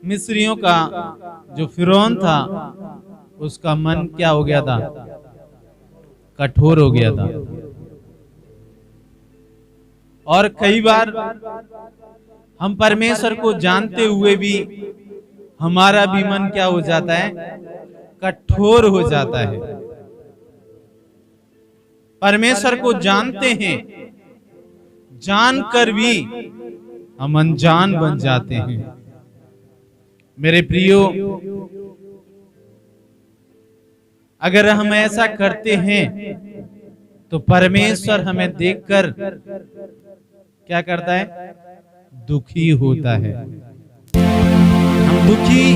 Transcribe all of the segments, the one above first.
मिस्रियों का जो फिरौन था उसका मन क्या हो गया था? कठोर हो गया था। और कई बार हम परमेश्वर को जानते हुए भी हमारा भी मन क्या हो जाता है? कठोर हो जाता है। परमेश्वर को जानते हैं, जानकर भी हम अनजान बन जाते हैं। मेरे प्रियो, अगर हम ऐसा करते हैं तो परमेश्वर हमें देखकर क्या करता है? दुखी होता है। हम दुखी,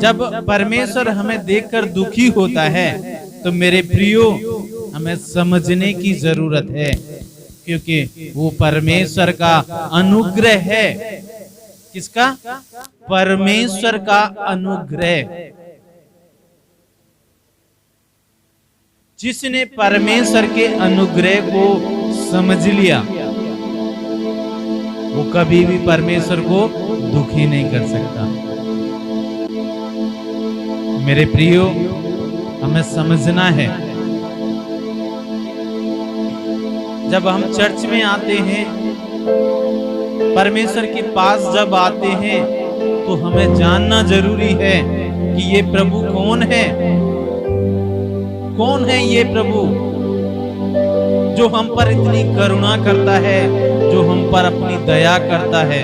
जब परमेश्वर हमें देखकर दुखी होता है तो मेरे प्रियो हमें समझने की जरूरत है, क्योंकि वो परमेश्वर का अनुग्रह है। किसका? परमेश्वर का अनुग्रह। जिसने परमेश्वर के अनुग्रह को समझ लिया वो कभी भी परमेश्वर को दुखी नहीं कर सकता। मेरे प्रियो, हमें समझना है, जब हम चर्च में आते हैं, परमेश्वर के पास जब आते हैं, तो हमें जानना जरूरी है कि ये प्रभु कौन है। कौन है ये प्रभु जो हम पर इतनी करुणा करता है, जो हम पर अपनी दया करता है।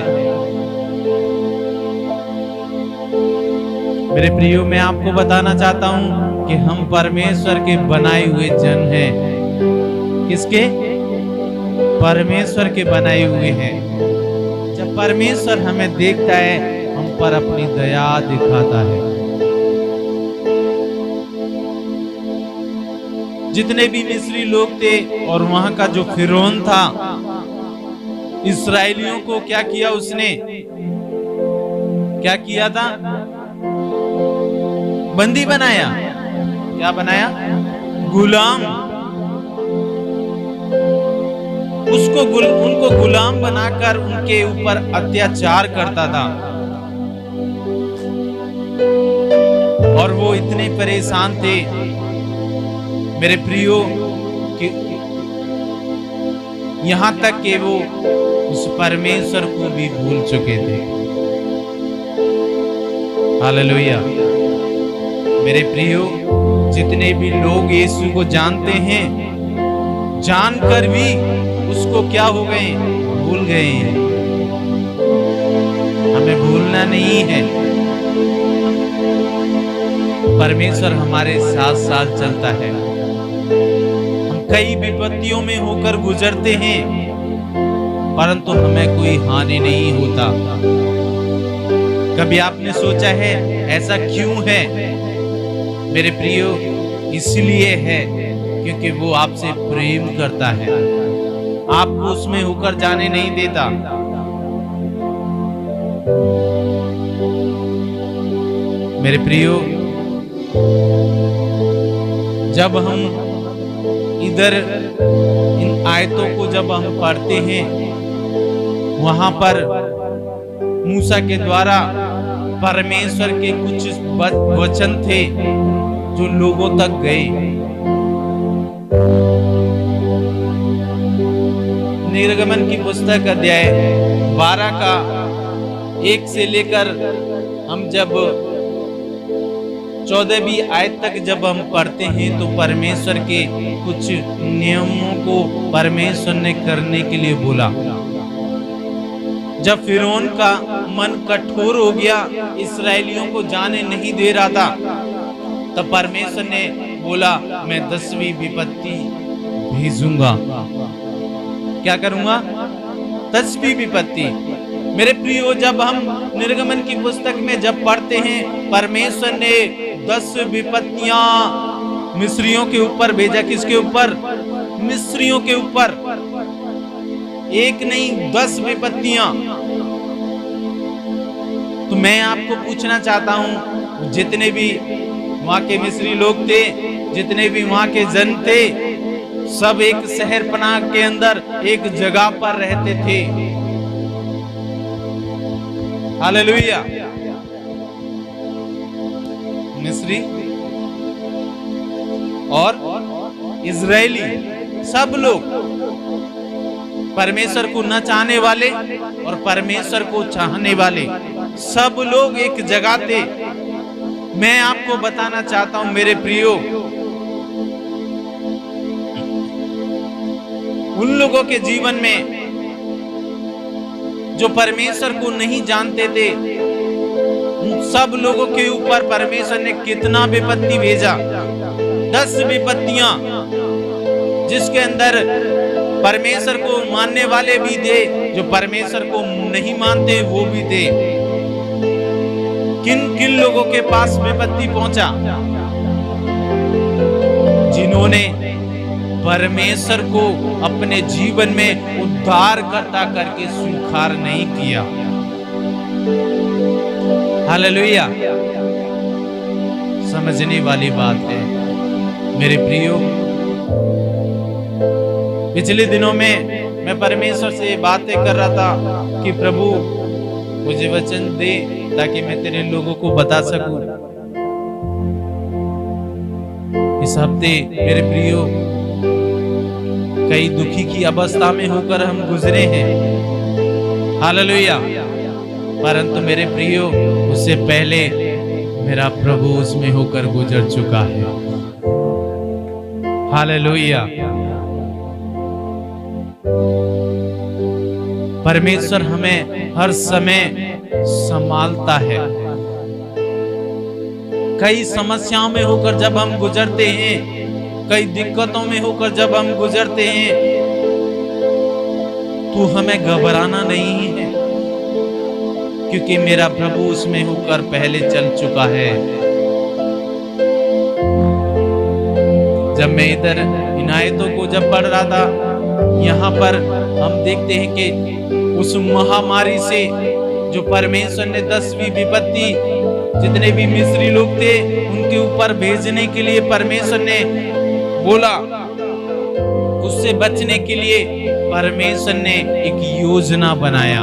मेरे प्रियो, मैं आपको बताना चाहता हूं कि हम परमेश्वर के बनाए हुए जन हैं। किसके? परमेश्वर के बनाए हुए हैं। जब परमेश्वर हमें देखता है, हम पर अपनी दया दिखाता है। जितने भी मिस्री लोग थे और वहां का जो फिरौन था, इस्राएलियों को क्या किया उसने? क्या किया था? बंदी बनाया। क्या बनाया? गुलाम। उनको गुलाम बनाकर उनके ऊपर अत्याचार करता था। और वो इतने परेशान थे मेरे प्रियो कि यहां तक कि वो उस परमेश्वर को भी भूल चुके थे। हालेलुया। मेरे प्रियो, जितने भी लोग यीशु को जानते हैं, जानकर भी उसको क्या हो गए? भूल गए हैं। हमें भूलना नहीं है। परमेश्वर हमारे साथ साथ चलता है। हम कई विपत्तियों में होकर गुजरते हैं, परंतु हमें कोई हानि नहीं होता। कभी आपने सोचा है ऐसा क्यों है? मेरे प्रियो, इसलिए है क्योंकि वो आपसे प्रेम करता है, आपको उसमें होकर जाने नहीं देता। मेरे प्रियो, जब हम इधर इन आयतों को जब हम पढ़ते हैं, वहां पर मूसा के द्वारा परमेश्वर के कुछ वचन थे जो लोगों तक गए। निर्गमन की पुस्तक अध्याय 12 का 1 से लेकर हम जब 14वीं आयत तक जब हम पढ़ते हैं तो परमेश्वर के कुछ नियमों को परमेश्वर ने करने के लिए बोला। जब फिरौन का मन कठोर हो गया, इस्राएलियों को जाने नहीं दे रहा था, तब परमेश्वर ने बोला, मैं 10वीं विपत्ति भेजूंगा। क्या करूंगा? 10वीं विपत्ति। मेरे प्रियो, जब हम निर्गमन की पुस्तक में जब पढ़ते हैं, परमेश्वर ने 10 विपत्तियां मिस्रियों के ऊपर भेजा। किसके ऊपर? मिस्रियों के ऊपर। एक नहीं, 10 विपत्तियां। तो मैं आपको पूछना चाहता हूं, जितने भी वहां के मिस्री लोग थे, जितने भी वहां के जन थे, सब एक शहर पनाह के अंदर एक जगह पर रहते थे। हालेलुया। मिस्री और इजरायली सब लोग परमेश्वर को न चाहने वाले और परमेश्वर को चाहने वाले सब लोग एक जगह थे। मैं आपको बताना चाहता हूं मेरे प्रियो, उन लोगों के जीवन में जो परमेश्वर को नहीं जानते थे, उन सब लोगों के ऊपर परमेश्वर ने कितना विपत्ति भेजा। 10 विपत्तियां, जिसके अंदर परमेश्वर को मानने वाले भी थे, जो परमेश्वर को नहीं मानते वो भी थे। किन किन लोगों के पास विपत्ति पहुंचा? जिन्होंने परमेश्वर को अपने जीवन में उद्धारकर्ता करके स्वीकार नहीं किया। हालेलुया। समझने वाली बात है मेरे प्रियो। पिछले दिनों में मैं परमेश्वर से बातें कर रहा था कि प्रभु मुझे वचन दे ताकि मैं तेरे लोगों को बता सकूं। इस हफ्ते मेरे प्रियो कई दुखी की अवस्था में होकर हम गुजरे हैं। हालेलुया। परंतु मेरे प्रियो उससे पहले मेरा प्रभु उसमें होकर गुजर चुका है। हालेलुया। परमेश्वर हमें हर समय संभालता है। कई समस्याओं में होकर जब हम गुजरते हैं, कई दिक्कतों में होकर जब हम गुजरते हैं, तो हमें घबराना नहीं है, क्योंकि मेरा प्रभु उसमें होकर पहले चल चुका है। जब मैं इधर इन आयतों को जब पढ़ रहा था, यहाँ पर हम देखते हैं कि उस महामारी से जो परमेश्वर ने 10वीं विपत्ति जितने भी मिस्री लोग थे उनके ऊपर भेजने के लिए परमेश्वर ने बोला, उससे बचने के लिए परमेश्वर ने एक योजना बनाया।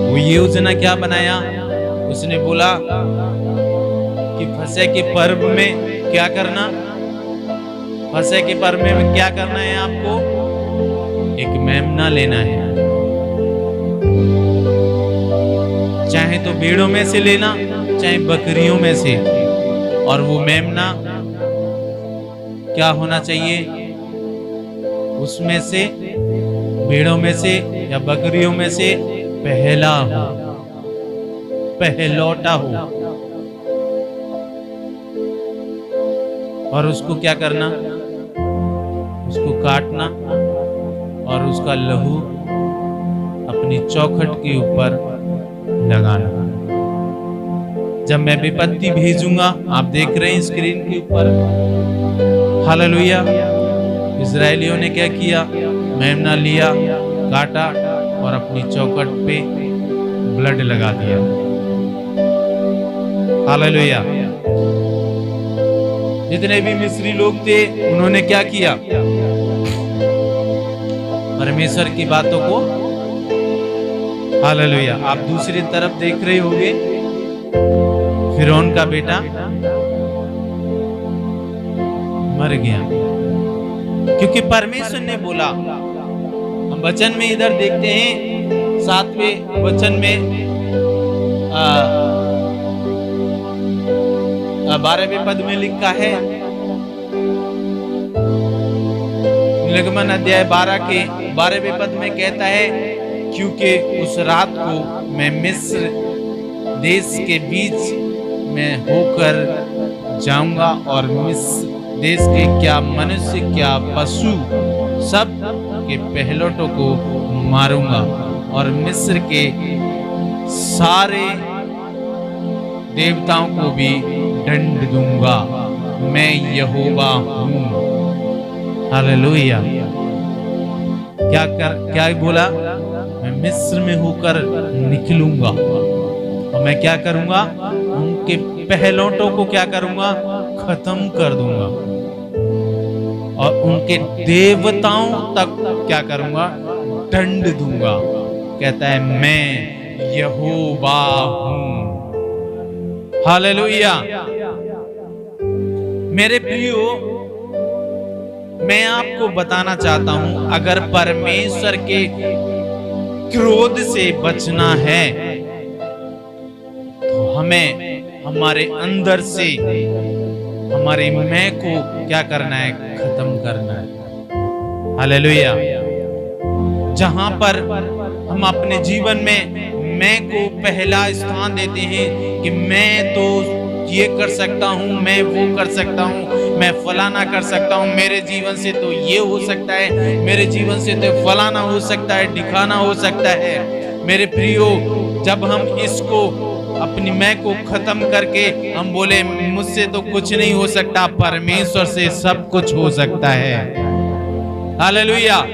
वो योजना क्या बनाया? उसने बोला कि फसह के पर्व में क्या करना? फसह के पर्व में क्या करना है? आपको एक मेमना लेना है, चाहे तो भेड़ों में से लेना, चाहे बकरियों में से। और वो मेमना क्या होना चाहिए? उसमें से, भेड़ों में से या बकरियों में से पहला हो, पहलौटा हो। और उसको क्या करना? उसको काटना और उसका लहू अपनी चौखट के ऊपर लगाना। जब मैं विपत्ति भेजूंगा, आप देख रहे हैं स्क्रीन के ऊपर, हालेलुया, इजरायलियों ने क्या किया? मेमना लिया, काटा और अपनी चौखट पे ब्लड लगा दिया। हालेलुया। जितने भी मिस्री लोग थे उन्होंने क्या किया? परमेश्वर की बातों को, हालेलुया। आप दूसरी तरफ देख रहे होंगे, फिरौन का बेटा मर गया, क्योंकि परमेश्वर ने बोला। हम वचन में इधर देखते हैं 7वें वचन में 12वें पद में लिखा है, निर्गमन अध्याय 12 के 12वें पद में कहता है, क्योंकि उस रात को मैं मिस्र देश के बीच में होकर जाऊंगा और मिस्र देश के क्या मनुष्य क्या पशु सब के पहलौठों को मारूंगा और मिस्र के सारे देवताओं को भी दंड दूंगा। मैं यहोवा हूं। हालेलुया। क्या बोला? मैं मिस्र में होकर निकलूंगा और मैं क्या करूंगा? उनके पहलौठों को क्या करूंगा? खत्म कर दूंगा और उनके देवताओं तक क्या करूंगा? दंड दूंगा। कहता है मैं यहोवा हूं। हालेलुया। मेरे प्रियो, मैं आपको बताना चाहता हूं, अगर परमेश्वर के क्रोध से बचना है तो हमें हमारे अंदर से हमारे मैं को क्या करना है? खत्म करना है। हालेलुया। जहां पर हम अपने जीवन में मैं को पहला स्थान देते हैं कि मैं तो ये कर सकता हूं, मैं वो कर सकता हूं, मैं फलाना कर सकता हूं, मेरे जीवन से तो ये हो सकता है, मेरे जीवन से तो फलाना हो सकता है, दिखाना हो सकता है। मेरे प्रियो, जब हम इसको अपनी मैं को खत्म करके हम बोले मुझसे तो कुछ नहीं हो सकता, परमेश्वर से सब कुछ हो सकता है। हालेलुया।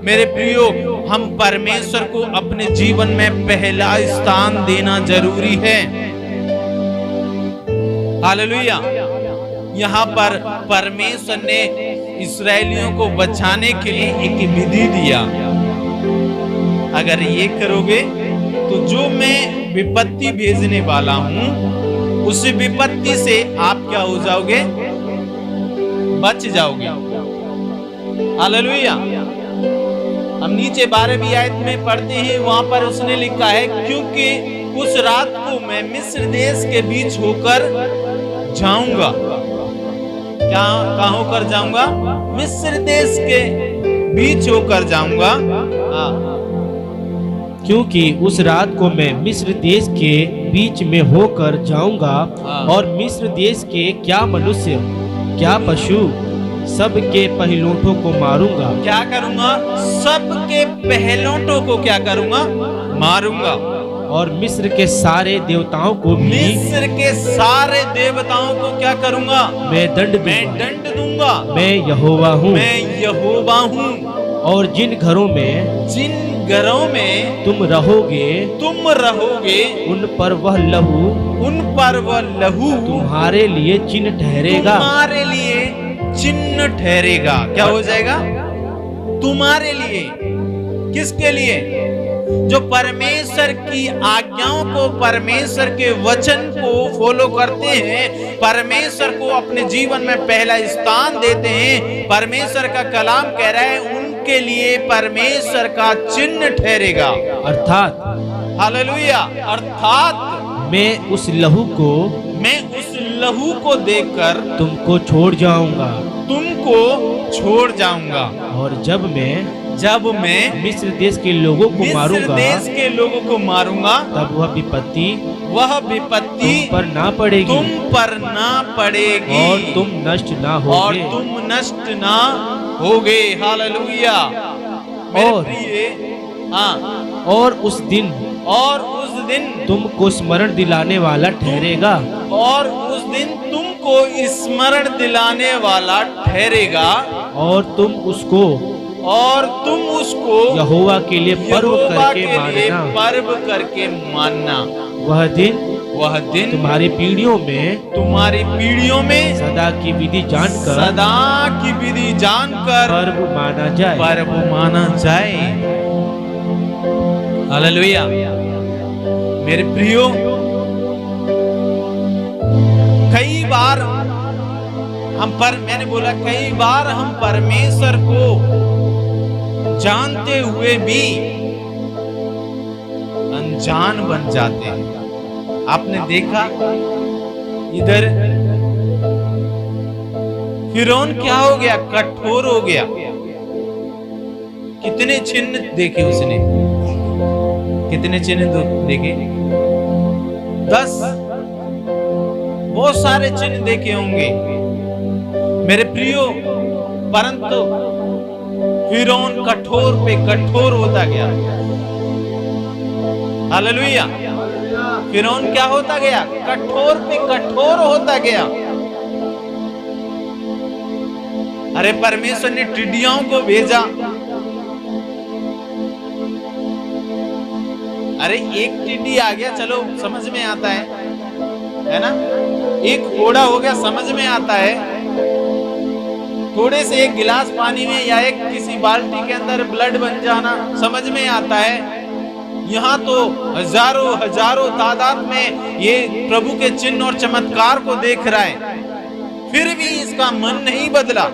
मेरे प्रियो, हम परमेश्वर को अपने जीवन में पहला स्थान देना जरूरी है। हालेलुया। यहाँ पर परमेश्वर ने इस्राएलियों को बचाने के लिए एक विधि दिया। अगर ये करोगे तो जो मैं विपत्ति भेजने वाला हूं उस विपत्ति से आप क्या हो जाओगे? बच जाओगे। हालेलुया। हम नीचे 12वीं आयत में पढ़ते हैं, वहां पर उसने लिखा है, क्योंकि उस रात को मैं मिस्र देश के बीच होकर जाऊंगा। क्या कहां होकर जाऊंगा? मिस्र देश के बीच होकर जाऊंगा। क्योंकि उस रात को मैं मिस्र देश के बीच में होकर जाऊंगा और मिस्र देश के क्या मनुष्य क्या पशु सबके पहिलौठों को मारूंगा। क्या करूंगा? सबके पहिलौठों को क्या करूंगा? मारूंगा। और मिस्र के सारे देवताओं को भी, मिस्र के सारे देवताओं को क्या करूंगा? मैं दंड दूंगा। मैं यहोवा हूँ। मैं यहोवा हूँ। और जिन घरों में तुम रहोगे उन पर वह लहू तुम्हारे लिए चिन्ह ठहरेगा। तुम्हारे लिए चिन्ह ठहरेगा। क्या हो जाएगा? तुम्हारे लिए। किसके लिए? जो परमेश्वर की आज्ञाओं को, परमेश्वर के वचन को फॉलो करते हैं, परमेश्वर को अपने जीवन में पहला स्थान देते हैं, परमेश्वर का कलाम कह रहा है उनके लिए परमेश्वर का चिन्ह ठहरेगा। अर्थात, हालेलुया, अर्थात मैं उस लहू को देखकर तुमको छोड़ जाऊंगा। और जब मैं मिस्र देश के लोगों को मारूंगा, तब वह विपत्ति तुम पर ना पड़ेगी और तुम नष्ट ना होगे। हालेलुया। और उस दिन तुमको स्मरण दिलाने वाला ठहरेगा। और उस दिन तुमको स्मरण दिलाने वाला ठहरेगा। और तुम उसको यहोवा के लिए पर्व करके मानना। वह दिन तुम्हारी पीढ़ियों में सदा की विधि जानकर पर्व माना जाए। हालेलुया। मेरे प्रियो, कई बार हम परमेश्वर को जानते हुए भी अनजान बन जाते हैं। आपने देखा इधर फिरौन क्या हो गया? कठोर हो गया। कितने चिन्ह देखे उसने? कितने चिन्ह देखे? 10। बहुत सारे चिन्ह देखे होंगे मेरे प्रियो, परंतु फिरौन कठोर पे कठोर होता गया। हालेलुया। फिरौन क्या होता गया? कठोर पे कठोर होता गया। अरे परमेश्वर ने टिड्डियों को भेजा। अरे एक टिड्डी आ गया, चलो समझ में आता है ना? एक घोड़ा हो गया, समझ में आता है। थोड़े से एक गिलास पानी में या एक किसी बाल्टी के अंदर ब्लड बन जाना समझ में आता है। यहाँ तो हजारों हजारों तादाद में ये प्रभु के चिन्ह और चमत्कार को देख रहा है, फिर भी इसका मन नहीं बदला।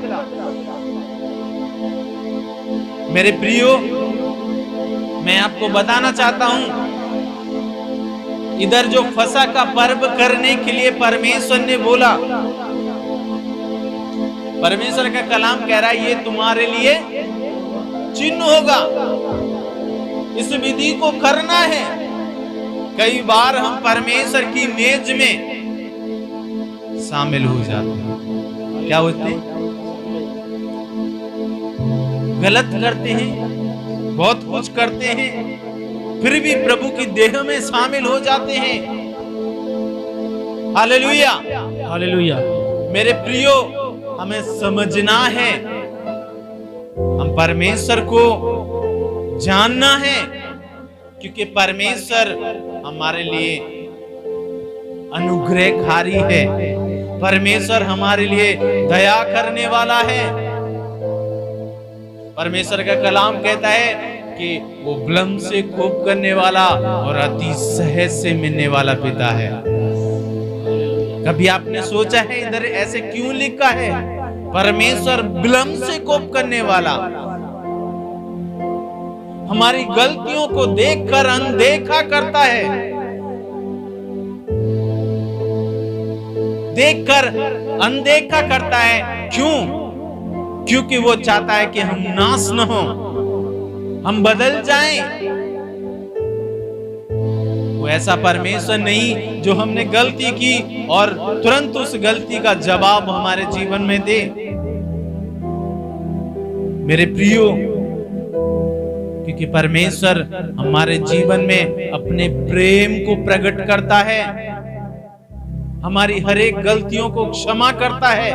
मेरे प्रियो, मैं आपको बताना चाहता हूं, इधर जो फसह का पर्व करने के लिए परमेश्वर ने बोला, परमेश्वर का कलाम कह रहा है ये तुम्हारे लिए चिन्ह होगा, इस विधि को करना है। कई बार हम परमेश्वर की मेज में शामिल हो जाते हैं, क्या होते हैं, गलत करते हैं, बहुत कुछ करते हैं, फिर भी प्रभु की देह में शामिल हो जाते हैं। Hallelujah, hallelujah. मेरे प्रियो, हमें समझना है, हम परमेश्वर को जानना है, क्योंकि परमेश्वर हमारे लिए अनुग्रहकारी है, परमेश्वर हमारे लिए दया करने वाला है। परमेश्वर का कलाम कहता है कि वो विलंब से कोप करने वाला और अति सहज से मिलने वाला पिता है। कभी आपने सोचा है इधर ऐसे क्यों लिखा है? परमेश्वर विलंब से कोप करने वाला, हमारी गलतियों को देखकर अनदेखा करता है, देखकर अनदेखा करता है। क्यों? क्योंकि वो चाहता है कि हम नाश न हो, हम बदल जाएं। वो ऐसा परमेश्वर नहीं जो हमने गलती की और तुरंत उस गलती का जवाब हमारे जीवन में दे। मेरे प्रियो, क्योंकि परमेश्वर हमारे जीवन में अपने प्रेम को प्रकट करता है, हमारी हर एक गलतियों को क्षमा करता है।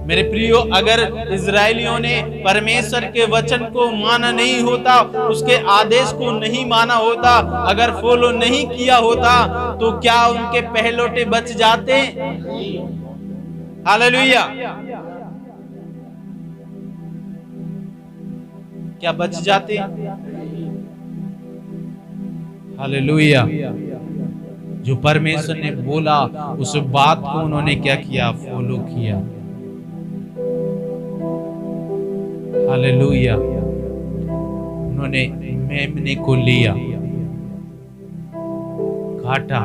मेरे प्रियो, अगर इजरायलियों ने परमेश्वर के वचन को माना नहीं होता, उसके आदेश को नहीं माना होता, अगर फॉलो नहीं किया होता, तो क्या उनके पहलौठे बच जाते? हालेलुया, क्या बच जाते? हालेलुया। जो परमेश्वर ने बोला उस बात को उन्होंने क्या किया? फॉलो किया। हालेलुया। उन्होंने मेमने को लिया, काटा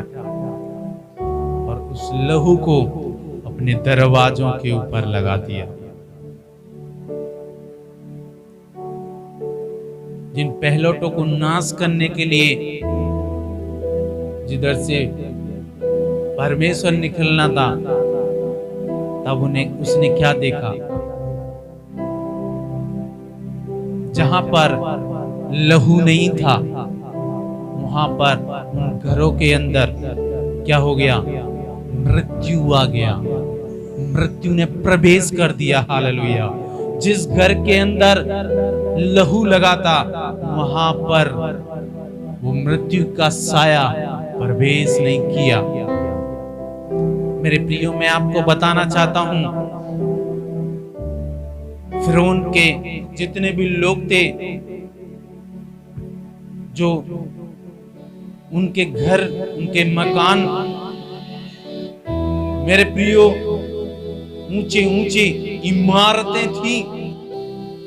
और उस लहू को अपने दरवाजों के ऊपर लगा दिया। जिन पहलौठों को नाश करने के लिए जिधर से परमेश्वर निकलना था, तब उसने क्या देखा? जहां पर लहू नहीं था, वहां पर उन घरों के अंदर क्या हो गया? मृत्यु आ गया, मृत्यु ने प्रवेश कर दिया। हालेलुया। जिस घर के अंदर लहू लगा था, वहां पर वो मृत्यु का साया प्रवेश नहीं किया। मेरे प्रियो, मैं आपको बताना चाहता हूं, फिरौन के जितने भी लोग थे, जो उनके घर, उनके मकान, मेरे प्रियो, ऊंचे ऊंचे इमारतें थी,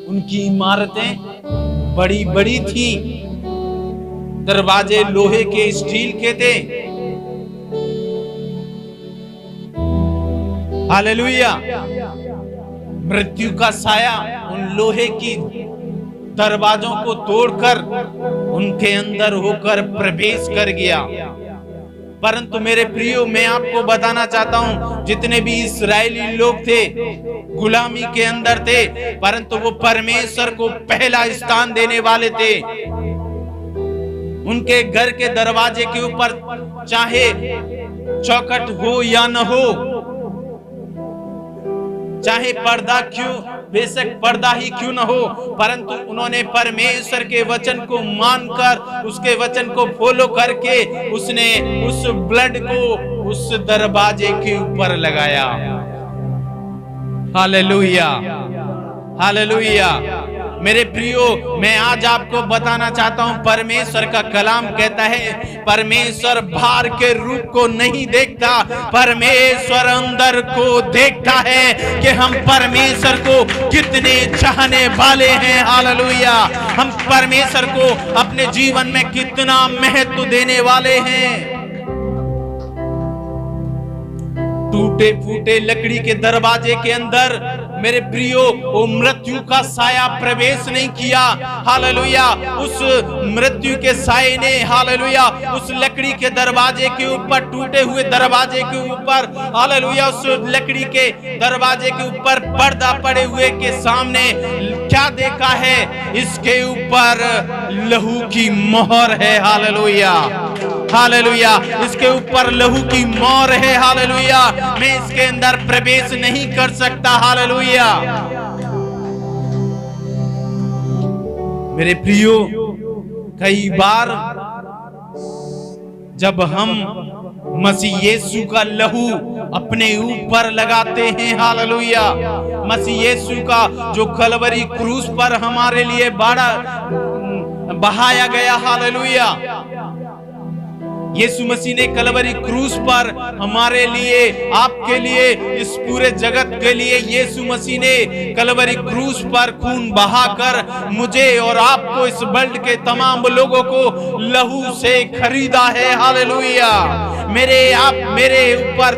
उनकी इमारतें बड़ी बड़ी थी, दरवाजे लोहे के, स्टील के थे। हालेलुया। मृत्यु का साया उन लोहे की दरवाजों को तोड़कर उनके अंदर होकर प्रवेश कर गया। परंतु मेरे प्रियो, मैं आपको बताना चाहता हूं, जितने भी इस्राएली लोग थे गुलामी के अंदर थे, परंतु वो परमेश्वर को पहला स्थान देने वाले थे। उनके घर के दरवाजे के ऊपर चाहे चौखट हो या न हो, चाहे पर्दा क्यों, बेशक पर्दा ही क्यों न हो, परंतु उन्होंने परमेश्वर के वचन को मानकर, उसके वचन को फॉलो करके, उसने उस ब्लड को उस दरवाजे के ऊपर लगाया। Hallelujah, hallelujah. मेरे प्रियो, मैं आज आपको बताना चाहता हूं, परमेश्वर का कलाम कहता है परमेश्वर बाहर के रूप को नहीं देखता, परमेश्वर अंदर को देखता है कि हम परमेश्वर को कितने चाहने वाले हैं। हालेलुया। हम परमेश्वर को अपने जीवन में कितना महत्व देने वाले हैं। टूटे फूटे लकड़ी के दरवाजे के अंदर मेरे प्रियो वो मृत्यु का साया प्रवेश नहीं किया। हालेलुया। उस मृत्यु के साये ने, हालेलुया, उस लकड़ी के दरवाजे के ऊपर, टूटे हुए दरवाजे के ऊपर, हालेलुया, उस लकड़ी के दरवाजे के ऊपर पर्दा पड़े हुए के सामने क्या देखा है? इसके ऊपर लहू की मोहर है। Hallelujah, hallelujah. इसके ऊपर लहू की मोहर है। हालेलुया। मैं इसके अंदर प्रवेश नहीं कर सकता। हालेलुया। मेरे प्रियो, कई बार जब हम मसीह यीशु का लहू अपने ऊपर लगाते हैं, हालेलुया, मसीह यीशु का जो कलवरी क्रूस पर हमारे लिए बहाया गया, हालेलुया, यीशु मसीह ने कलवरी क्रूस पर हमारे लिए, आपके लिए, इस पूरे जगत के लिए यीशु मसीह ने कलवरी क्रूस पर खून बहाकर मुझे और आपको, इस वर्ल्ड के तमाम लोगों को लहू से खरीदा है। हालेलुया। मेरे ऊपर,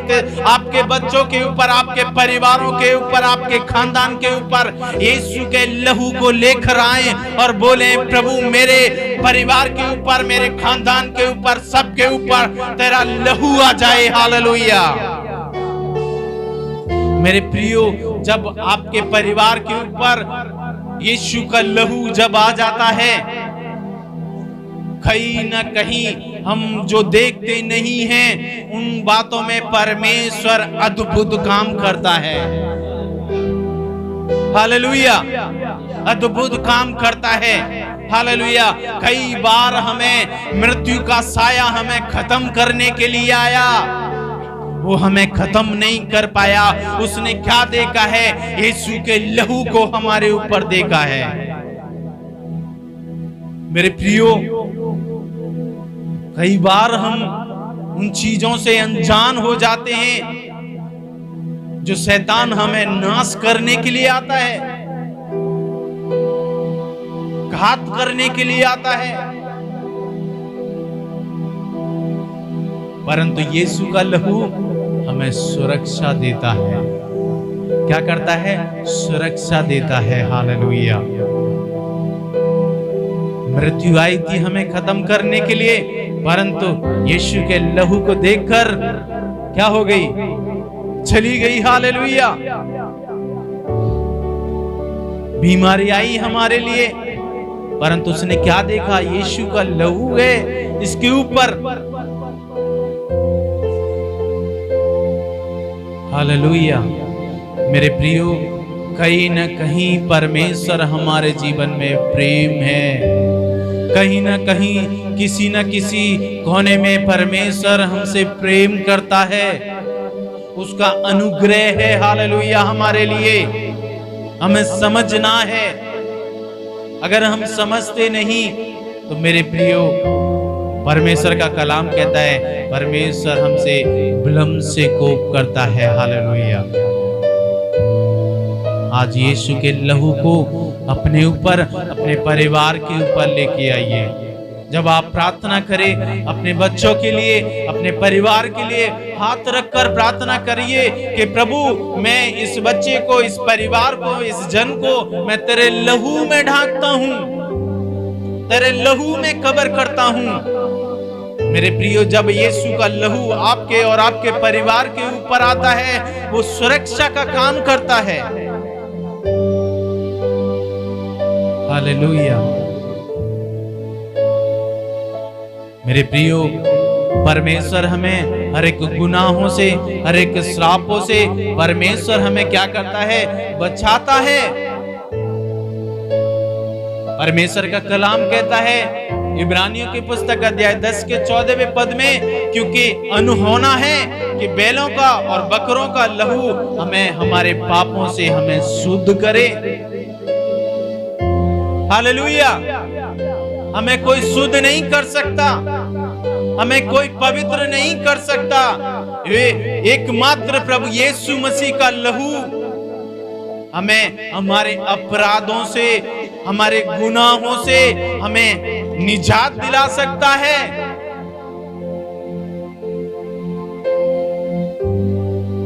आपके बच्चों के ऊपर, आपके परिवारों के ऊपर, आपके खानदान के ऊपर यीशु के लहू को लेकर आए और बोले, प्रभु मेरे परिवार के ऊपर, मेरे खानदान के ऊपर, सबके ऊपर तेरा लहू आ जाए। हालेलुया। मेरे प्रियो, जब आपके परिवार के ऊपर यीशु का लहू जब आ जाता है, कहीं ना कहीं हम जो देखते नहीं हैं उन बातों में परमेश्वर अद्भुत काम करता है। हालेलुया। अद्भुत काम करता है। हालेलुया। कई बार हमें मृत्यु का साया हमें खत्म करने के लिए आया, वो हमें खत्म नहीं कर पाया। उसने क्या देखा है? यीशु के लहू को हमारे ऊपर देखा है। मेरे प्रियो, कई बार हम उन चीजों से अनजान हो जाते हैं जो शैतान हमें नाश करने के लिए आता है, घात करने के लिए आता है, परंतु यीशु का लहू हमें सुरक्षा देता है। क्या करता है? सुरक्षा देता है। हालेलुया। मृत्यु आई थी हमें खत्म करने के लिए, परंतु यीशु के लहू को देखकर क्या हो गई? चली गई। हालेलुया। बीमारी आई हमारे लिए, परंतु उसने क्या देखा? यीशु का लहू है इसके ऊपर। हालेलुया। मेरे प्रियो, कहीं न कहीं परमेश्वर हमारे जीवन में प्रेम है। कहीं ना कहीं, किसी न किसी कोने में परमेश्वर हमसे प्रेम करता है, उसका अनुग्रह है। हालेलुया। हमारे लिए हमें समझना है। अगर हम समझते नहीं तो मेरे प्रियो, परमेश्वर का कलाम कहता है परमेश्वर हमसे विलंब से कोप करता है। हालेलुया। आज यीशु के लहू को अपने ऊपर, अपने परिवार के ऊपर लेके आइए। जब आप प्रार्थना करें अपने बच्चों के लिए, अपने परिवार के लिए हाथ रखकर प्रार्थना करिए कि प्रभु मैं इस बच्चे को, इस परिवार को, इस जन को मैं तेरे लहू में ढांकता हूं, तेरे लहू में कवर करता हूं। मेरे प्रियो, जब यीशु का लहू आपके और आपके परिवार के ऊपर आता है, वो सुरक्षा का काम करता है। हालेलुया। मेरे प्रियो, परमेश्वर हमें हर एक गुनाहों से, हर एक श्रापों से परमेश्वर हमें क्या करता है? बचाता है। परमेश्वर का कलाम कहता है इब्रानियों की पुस्तक अध्याय 10 के 14वें पद में, क्योंकि अनहोना है कि बैलों का और बकरों का लहू हमें हमारे पापों से हमें शुद्ध करे। हालेलुया। हमें कोई शुद्ध नहीं कर सकता, हमें कोई पवित्र नहीं कर सकता। वे एकमात्र प्रभु यीशु मसीह का लहू हमें हमारे अपराधों से, हमारे गुनाहों से हमें निजात दिला सकता है।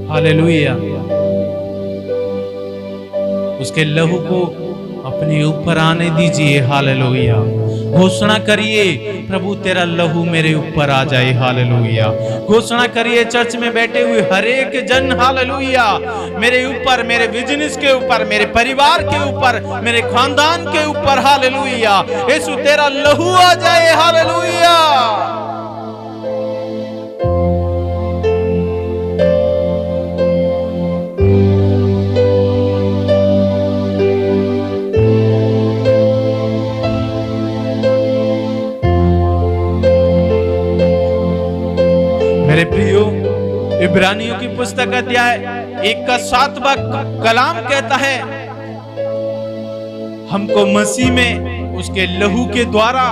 हालेलुया। उसके लहू को अपने ऊपर आने दीजिए। हालेलुया। घोषणा करिए, प्रभु तेरा लहू मेरे ऊपर आ जाए। हालेलुया। घोषणा करिए चर्च में बैठे हुए हर एक जन, हालेलुया, मेरे ऊपर, मेरे बिजनेस के ऊपर, मेरे परिवार के ऊपर, मेरे खानदान के ऊपर, हालेलुया, यीशु तेरा लहू आ जाए। हालेलुया। मेरे प्रियो, इब्रानियों की पुस्तक अध्याय 1 का 7वां कलाम कहता है, हमको मसीह में उसके लहू के द्वारा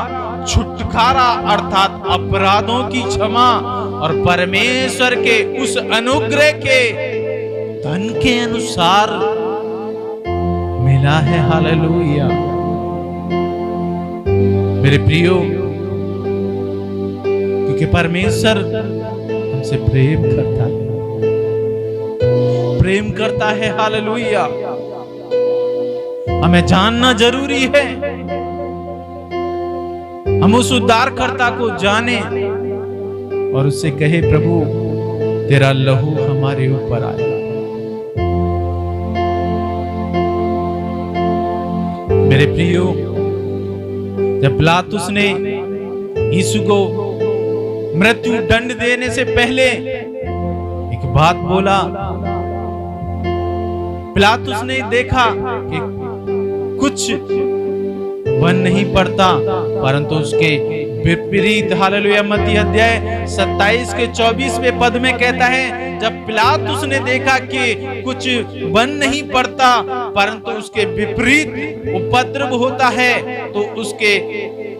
छुटकारा अर्थात अपराधों की क्षमा और परमेश्वर के उस अनुग्रह के धन के अनुसार मिला है। हालेलुया। मेरे प्रियो, क्योंकि परमेश्वर हमसे प्रेम करता है, प्रेम करता है। हालेलुया। हमें जानना जरूरी है, हम उस उद्धारकर्ता को जाने और उससे कहे, प्रभु तेरा लहू हमारे ऊपर आए। मेरे प्रियो, जब पिलातुस ने यीशु को मृत्यु दंड देने से पहले एक बात बोला, पिलातुस ने देखा कि कुछ बन नहीं पड़ता, परंतु उसके विपरीत, हालेलुया, मत्ती अध्याय 27 के 24वें पद में कहता है, जब पिलातुस ने देखा कि कुछ बन नहीं पड़ता परंतु उसके विपरीत उपद्रव होता है, तो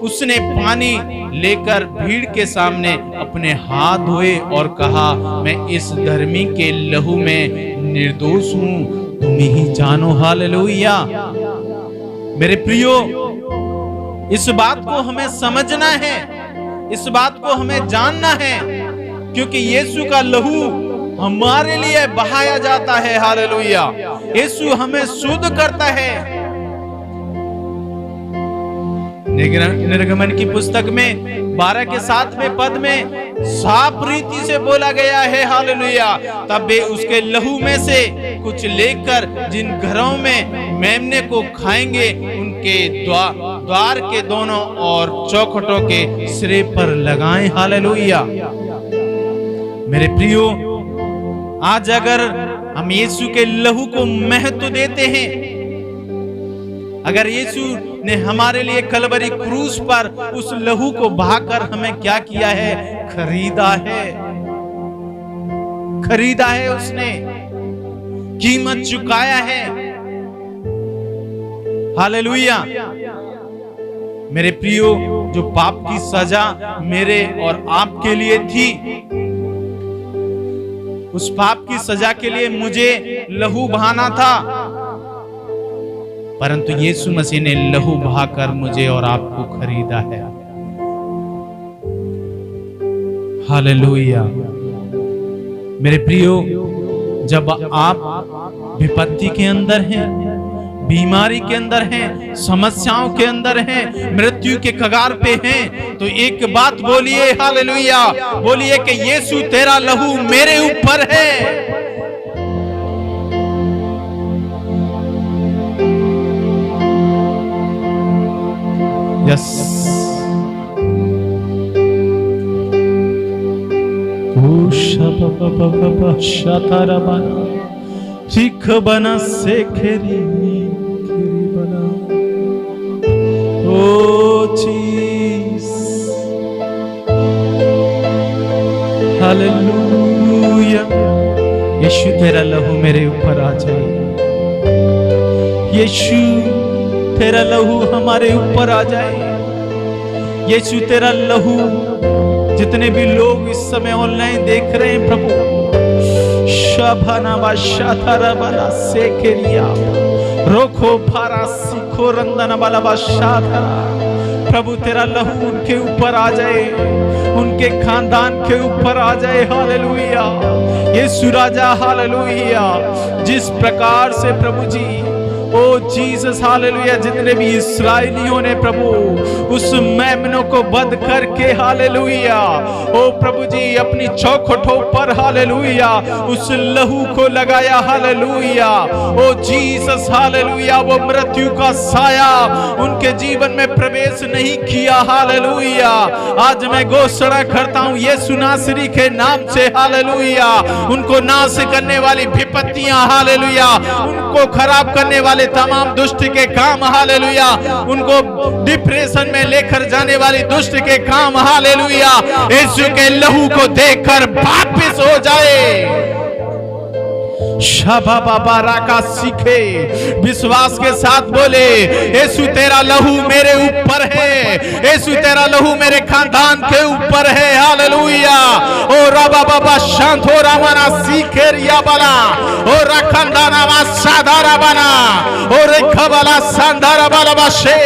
उसने पानी लेकर भीड़ के सामने अपने हाथ धोए और कहा, मैं इस धर्मी के लहू में निर्दोष हूं, तुम ही जानो। हालेलुया। मेरे प्रियो, इस बात को हमें समझना है, इस बात को हमें जानना है, क्योंकि यीशु का लहू हमारे लिए बहाया जाता है। हालेलुया। यीशु हमें शुद्ध करता है। निर्गमन की पुस्तक में 12 के 7वें पद में साफ रीति से बोला गया है, हालेलुया, तब वे उसके लहू में से कुछ लेकर जिन घरों में मेमने को खाएंगे उनके द्वार के दोनों और चौखटों के सिरे पर लगाएं। हालेलुया। मेरे प्रियो, आज अगर हम यीशु के लहू को महत्व देते हैं, अगर यीशु ने हमारे लिए कलवरी क्रूस पर उस लहू को बहाकर हमें क्या किया है? खरीदा है, खरीदा है, उसने कीमत चुकाया है। हालेलुया। मेरे प्रियो, जो पाप की सजा मेरे और आपके लिए थी, उस पाप की सजा के लिए मुझे लहू बहाना था, परंतु यीशु मसीह ने लहू बहाकर मुझे और आपको खरीदा है। हालेलुया। मेरे प्रियो, जब आप विपत्ति के अंदर हैं, बीमारी के अंदर हैं, समस्याओं के अंदर हैं, मृत्यु के कगार पे हैं, तो एक बात बोलिए, हालेलुया, बोलिए कि यीशु तेरा लहू मेरे ऊपर है। यस। शिख बना से खेरी बना, ओ चीज, हालेलुया। यीशु तेरा लहू मेरे ऊपर आ जाए, यीशु तेरा लहू हमारे ऊपर आ जाए। यीशु तेरा लहू, जितने भी लोग इस समय ऑनलाइन देख रहे हैं प्रभु, शाभाना बाशातारा बाला सेकेरिया रोको फारा सिखो रंदना बाला बाशातारा, प्रभु तेरा लहू उनके ऊपर आ जाए, उनके खानदान के ऊपर आ जाए। हालेलुया यीशु राजा, हालेलुया। जिस प्रकार से प्रभु जी, ओ जीसस हालेलुया, जितने भी इस्राएलियों ने प्रभु उस मेमनों को वध करके हालेलुया, ओ प्रभु जी अपनी चौखटों पर हालेलुया उस लहू को लगाया। हालेलुया ओ जीसस, हालेलुया, वो मृत्यु का साया उनके जीवन में प्रवेश नहीं किया। हालेलुया आज मैं घोषणा करता हूं यीशु नासरी के नाम से, हालेलुया, उनको नाश करने वाली विपत्तियां, हालेलुया, उनको खराब करने वाले तमाम दुष्ट के काम, हालेलुया, उनको डिप्रेशन में लेकर जाने वाली दुष्ट के काम, हालेलुया, यीशु के लहू को देखकर वापस हो जाए। शाबा बाबा राका सीखे, विश्वास के साथ बोले यीशु तेरा लहू मेरे ऊपर है, यीशु तेरा लहू मेरे खानदान के ऊपर है। हालेलुया ओ रबा बाबा शांत हो रामाना सीखे रिया बला ओ रखंदाना मा साधारा बना ओ रेखा बला संधारा बला बशे।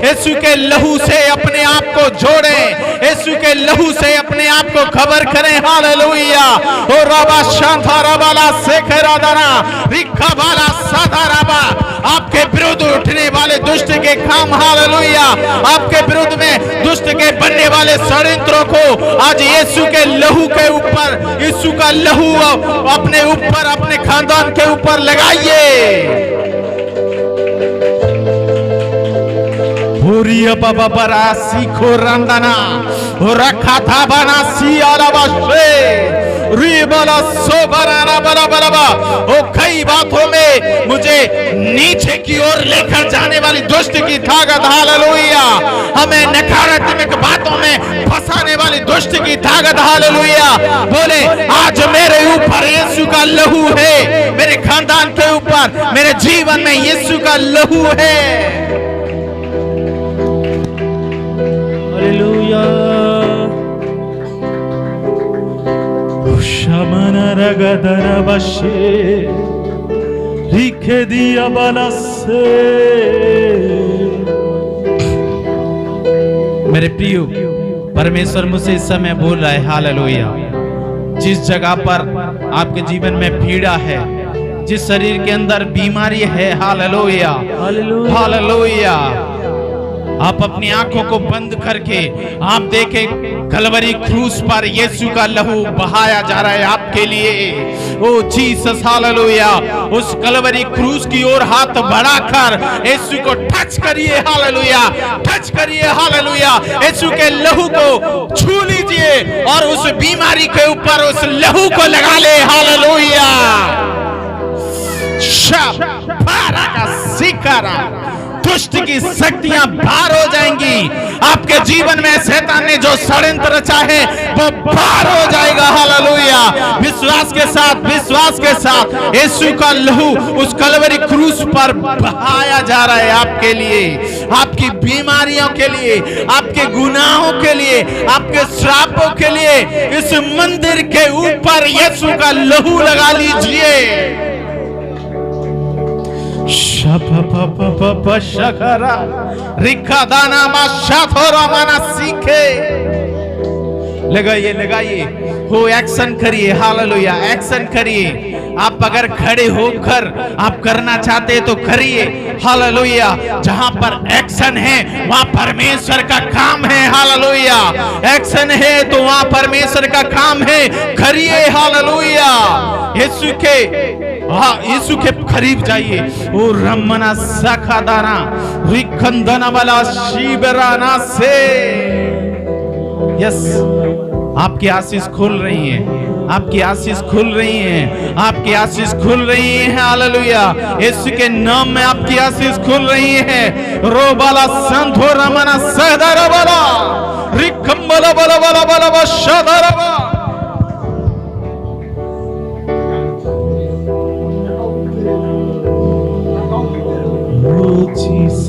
यीशु के लहू से अपने आप को जोड़ें, यीशु के लहू से अपने आप को खबर करें। हालेलुया ओ रबा शांतारा बला सेखरा रिखा बाला साधाराबा, आपके विरुद्ध उठने वाले दुष्ट के काम, हालेलुया, आपके विरुद्ध में दुष्ट के बनने वाले षड्यंत्रों को आज यीशु के लहू के ऊपर, यीशु का लहू अपने ऊपर, अपने खानदान के ऊपर लगाइए। बाबा बरा सीखो रंदना रखा था बना सी ओ कई बातों में मुझे नीचे की ओर लेकर जाने वाली दुष्ट की ताकत, हालेलुया, हमें नकारात्मक बातों में फंसाने वाली दुष्ट की ताकत, हालेलुया, बोले आज मेरे ऊपर यीशु का लहू है, मेरे खानदान के ऊपर, मेरे जीवन में यीशु का लहू है। हालेलुया शमना रगदरा बशे लिखे दिया बलसे। मेरे प्रिय परमेश्वर मुझसे इस समय बोल रहा है, हालेलुया, जिस जगह पर आपके जीवन में पीड़ा है, जिस शरीर के अंदर बीमारी है, हालेलुया हालेलुया, आप अपनी आंखों को बंद करके आप देखें कलवरी क्रूस पर यीशु का लहू बहाया जा रहा है आपके लिए। ओ जीसस, हालेलुया, उस कलवरी क्रूस की ओर हाथ बढ़ाकर यीशु को टच करिए, हालेलुया, टच करिए, हालेलुया, यीशु के लहू को छू लीजिए और उस बीमारी के ऊपर उस लहू को लगा ले। हालेलुया शाबारा का सिकारा, दुष्ट की शक्तियां बाहर हो जाएंगी। आपके जीवन में शैतान ने जो षड्यंत्र रचा है वो बाहर हो जाएगा। हालेलुया विश्वास के साथ, विश्वास के साथ यीशु का लहू उस कलवरी क्रूस पर बहाया जा रहा है आपके लिए, आपकी बीमारियों के लिए, आपके गुनाहों के लिए, आपके श्रापों के लिए। इस मंदिर के ऊपर यीशु का लहू लगा लीजिए। शकरा रिखा दाना माना सीखे, लगाइए लगाइए, हो एक्शन करिए, हालेलुया एक्शन करिए। आप अगर खड़े होकर आप करना चाहते तो करिए, हालेलुया, जहां पर एक्शन है वहां परमेश्वर का काम है। हालेलुया एक्शन है तो वहां परमेश्वर का काम है, करिए। हालेलुया यीशु के करीब जाइए। ओ रमना सखादाना रिखंदना वाला शिबराना से, यस, आपकी आशीष खुल रही है, आपकी आशीष खुल रही है, आपकी आशीष खुल रही है। हालेलुया यीशु के नाम में आपकी आशीष खुल रही है। रोबाला संतो रमना सदरा वाला रिखंबला बला बला बला बला शदरा। Jesus